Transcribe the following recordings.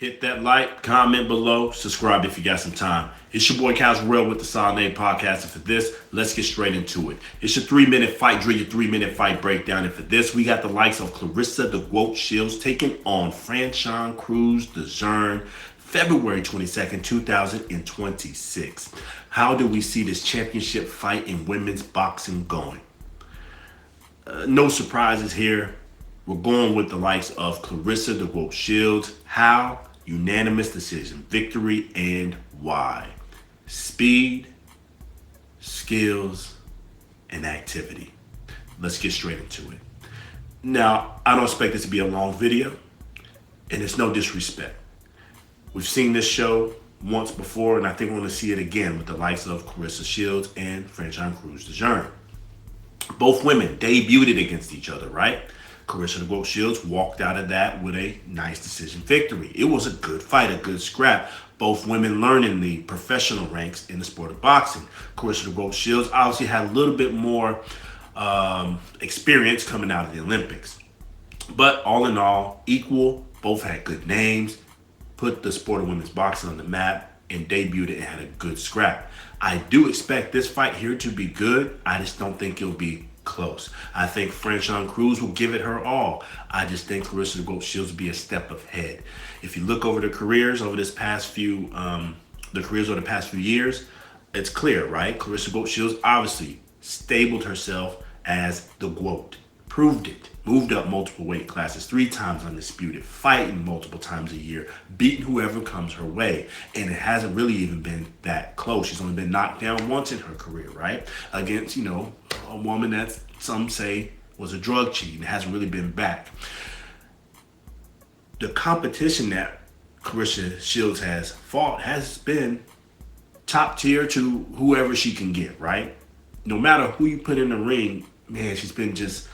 Hit that like, comment below, subscribe if you got some time. It's your boy Caswell with the Solid Name Podcast, and for this, let's get straight into it. It's your 3-minute fight drill, your 3-minute fight breakdown, and for this, we got the likes of Claressa the GWOAT Shields taking on Franchon Crews-Dezurn, February 22nd, 2026. How do we see this championship fight in women's boxing going? No surprises here. We're going with the likes of Claressa the GWOAT Shields. How? Unanimous decision, victory, and why? Speed, skills, and activity. Let's get straight into it. Now, I don't expect this to be a long video, and it's no disrespect. We've seen this show once before, and I think we're going to see it again with the likes of Claressa Shields and Franchon Crews-Dezurn. Both women debuted against each other, right? Claressa the GWOAT Shields walked out of that with a nice decision victory. It was a good fight, a good scrap. Both women learning the professional ranks in the sport of boxing. Claressa the GWOAT Shields obviously had a little bit more experience coming out of the Olympics. But all in all, equal. Both had good names, put the sport of women's boxing on the map, and debuted it and had a good scrap. I do expect this fight here to be good. I just don't think it'll be close. I think Franchon Crews will give it her all. I just think Claressa the GWOAT Shields will be a step ahead. If you look over the careers over this past few, years, it's clear, right? Claressa the GWOAT Shields obviously stabled herself as the GWOAT, proved it, moved up multiple weight classes, 3 times undisputed, fighting multiple times a year, beating whoever comes her way. And it hasn't really even been that close. She's only been knocked down once in her career, right? Against, a woman that some say was a drug cheat and hasn't really been back. The competition that Claressa Shields has fought has been top tier to whoever she can get, right? No matter who you put in the ring, man, she's been just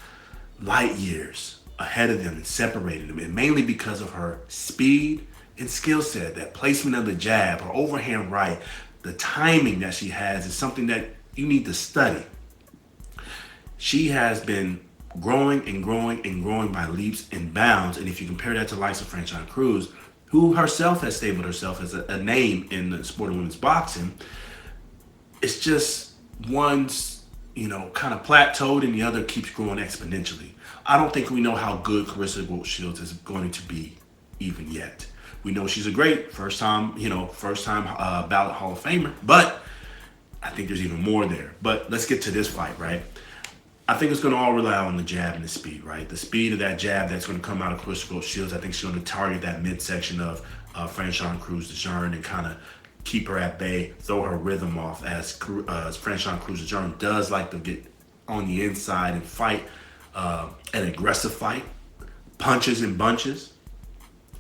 light years ahead of them and separating them, and mainly because of her speed and skill set. That placement of the jab, her overhand right, the timing that she has is something that you need to study. She has been growing and growing and growing by leaps and bounds, and if you compare that to the likes of Franchon Crews, who herself has stabled herself as a name in the sport of women's boxing, it's just one's kind of plateaued and the other keeps growing exponentially. I don't think we know how good Claressa the GWOAT Shields is going to be even yet. We know she's a great first-time ballot Hall of Famer, but I think there's even more there. But let's get to this fight, right? I think it's going to all rely on the jab and the speed, right? The speed of that jab that's going to come out of Claressa the GWOAT Shields. I think she's going to target that midsection of Franchon Crews-Dezurn and kind of keep her at bay, throw her rhythm off, as Franchon Crews-Dezurn does like to get on the inside and fight an aggressive fight, punches and bunches.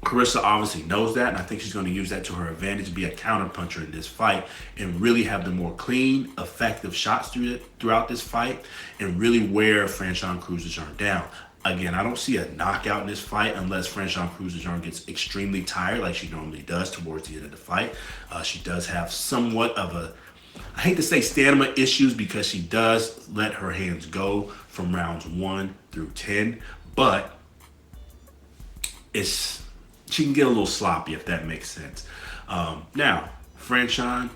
Claressa obviously knows that, and I think she's going to use that to her advantage, be a counter puncher in this fight, and really have the more clean, effective shots throughout this fight, and really wear Franchon Crews-Dezurn down. Again, I don't see a knockout in this fight unless Franchon Crews-Dezurn gets extremely tired like she normally does towards the end of the fight. She does have somewhat of I hate to say stamina issues, because she does let her hands go from rounds 1 through 10, but she can get a little sloppy, if that makes sense. Now, Franchon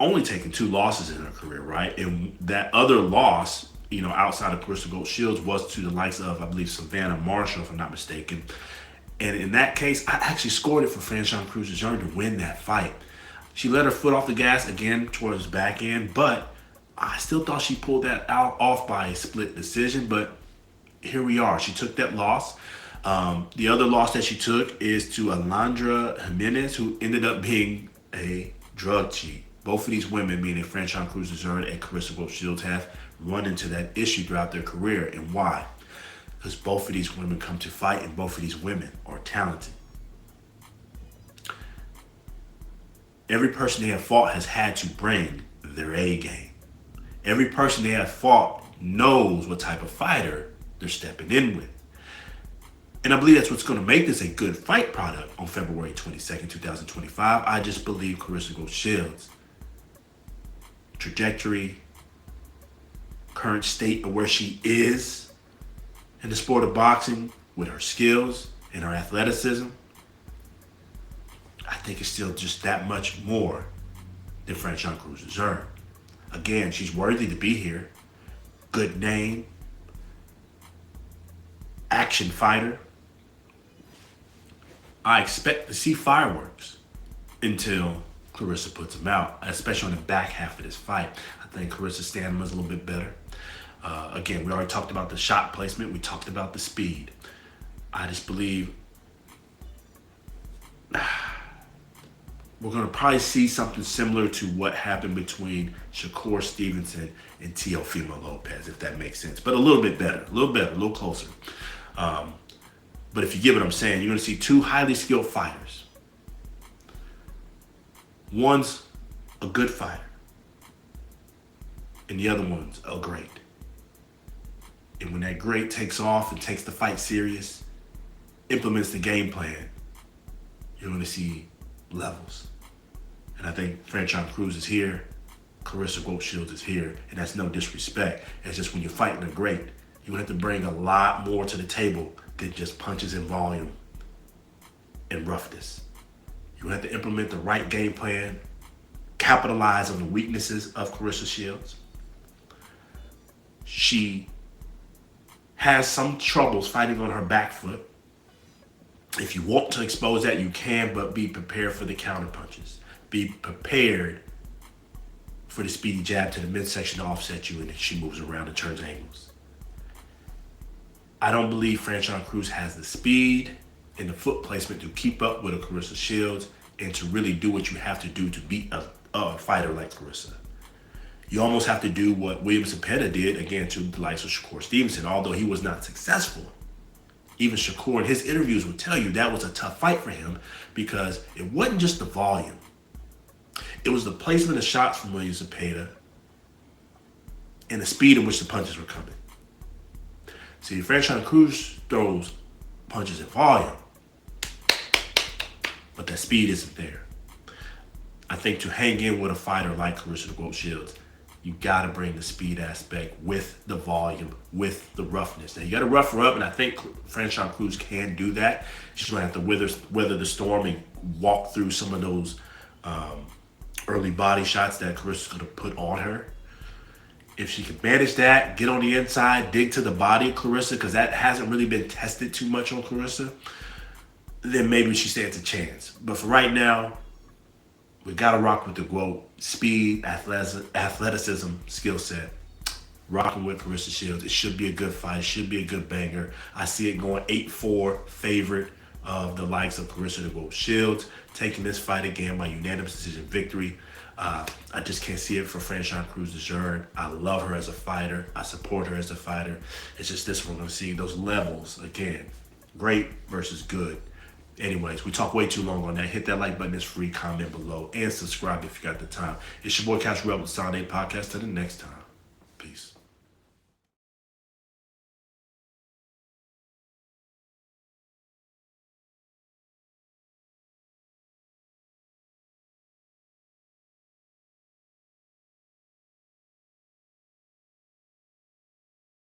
only taken 2 losses in her career, right? And that other loss, outside of Claressa the GWOAT Shields, was to the likes of, I believe, Savannah Marshall, if I'm not mistaken. And in that case, I actually scored it for Franchon Crews-Dezurn to win that fight. She let her foot off the gas again towards the back end, but I still thought she pulled that off by a split decision. But here we are. She took that loss. The other loss that she took is to Alondra Jimenez, who ended up being a drug cheat. Both of these women, meaning Franchon Crews-Dezurn and Claressa the GWOAT Shields, have run into that issue throughout their career. And why? Because both of these women come to fight, and both of these women are talented. Every person they have fought has had to bring their A game. Every person they have fought knows what type of fighter they're stepping in with. And I believe that's what's going to make this a good fight product on February 22nd, 2025. I just believe Claressa the GWOAT Shields' trajectory, current state of where she is in the sport of boxing, with her skills and her athleticism, think it's still just that much more than Franchon Crews-Dezurn. Again, she's worthy to be here. Good name, action fighter. I expect to see fireworks until Claressa puts them out, especially on the back half of this fight. I think Claressa's stamina's a little bit better. Again, we already talked about the shot placement. We talked about the speed. I just believe we're going to probably see something similar to what happened between Shakur Stevenson and Teofimo Lopez, if that makes sense. But a little bit better, a little closer. But if you get what I'm saying, you're going to see two highly skilled fighters. One's a good fighter, and the other one's a great. And when that great takes off and takes the fight serious, implements the game plan, you're going to see levels. And I think Franchon Crews is here, Claressa GWOAT Shields is here, and that's no disrespect. It's just when you're fighting a great, you have to bring a lot more to the table than just punches in volume and roughness. You have to implement the right game plan, capitalize on the weaknesses of Claressa Shields. She has some troubles fighting on her back foot. If you want to expose that, you can, but be prepared for the counter punches. Be prepared for the speedy jab to the midsection to offset you, and then she moves around and turns angles. I don't believe Franchon Crews has the speed and the foot placement to keep up with a Claressa Shields and to really do what you have to do to beat a fighter like Claressa. You almost have to do what Williams and Pena did, again, to the likes of Shakur Stevenson, although he was not successful. Even Shakur in his interviews would tell you that was a tough fight for him because it wasn't just the volume. It was the placement of shots from Williams and Pena and the speed in which the punches were coming. See, Franchon Crews throws punches in volume, but that speed isn't there. I think to hang in with a fighter like Claressa GWOAT Shields, you got to bring the speed aspect with the volume, with the roughness. Now, you got to rough her up, and I think Franchon Crews can do that. She's going to have to weather the storm and walk through some of those early body shots that Claressa's going to put on her. If she can manage that, get on the inside, dig to the body of Claressa, because that hasn't really been tested too much on Claressa, then maybe she stands a chance. But for right now, we got to rock with the GWOAT. Speed, athleticism, skill set. Rocking with Claressa Shields. It should be a good fight. It should be a good banger. I see it going 8-4, favorite of the likes of Claressa GWOAT Shields, taking this fight again by unanimous decision victory. I just can't see it for Franchon Crews-Dezurn. I love her as a fighter. I support her as a fighter. It's just this one, we're going to see those levels again. Great versus good. Anyways, we talk way too long on that. Hit that like button. It's free. Comment below. And subscribe if you got the time. It's your boy, Couch Rebel, with the Sound 8 Podcast. Till the next time. Peace.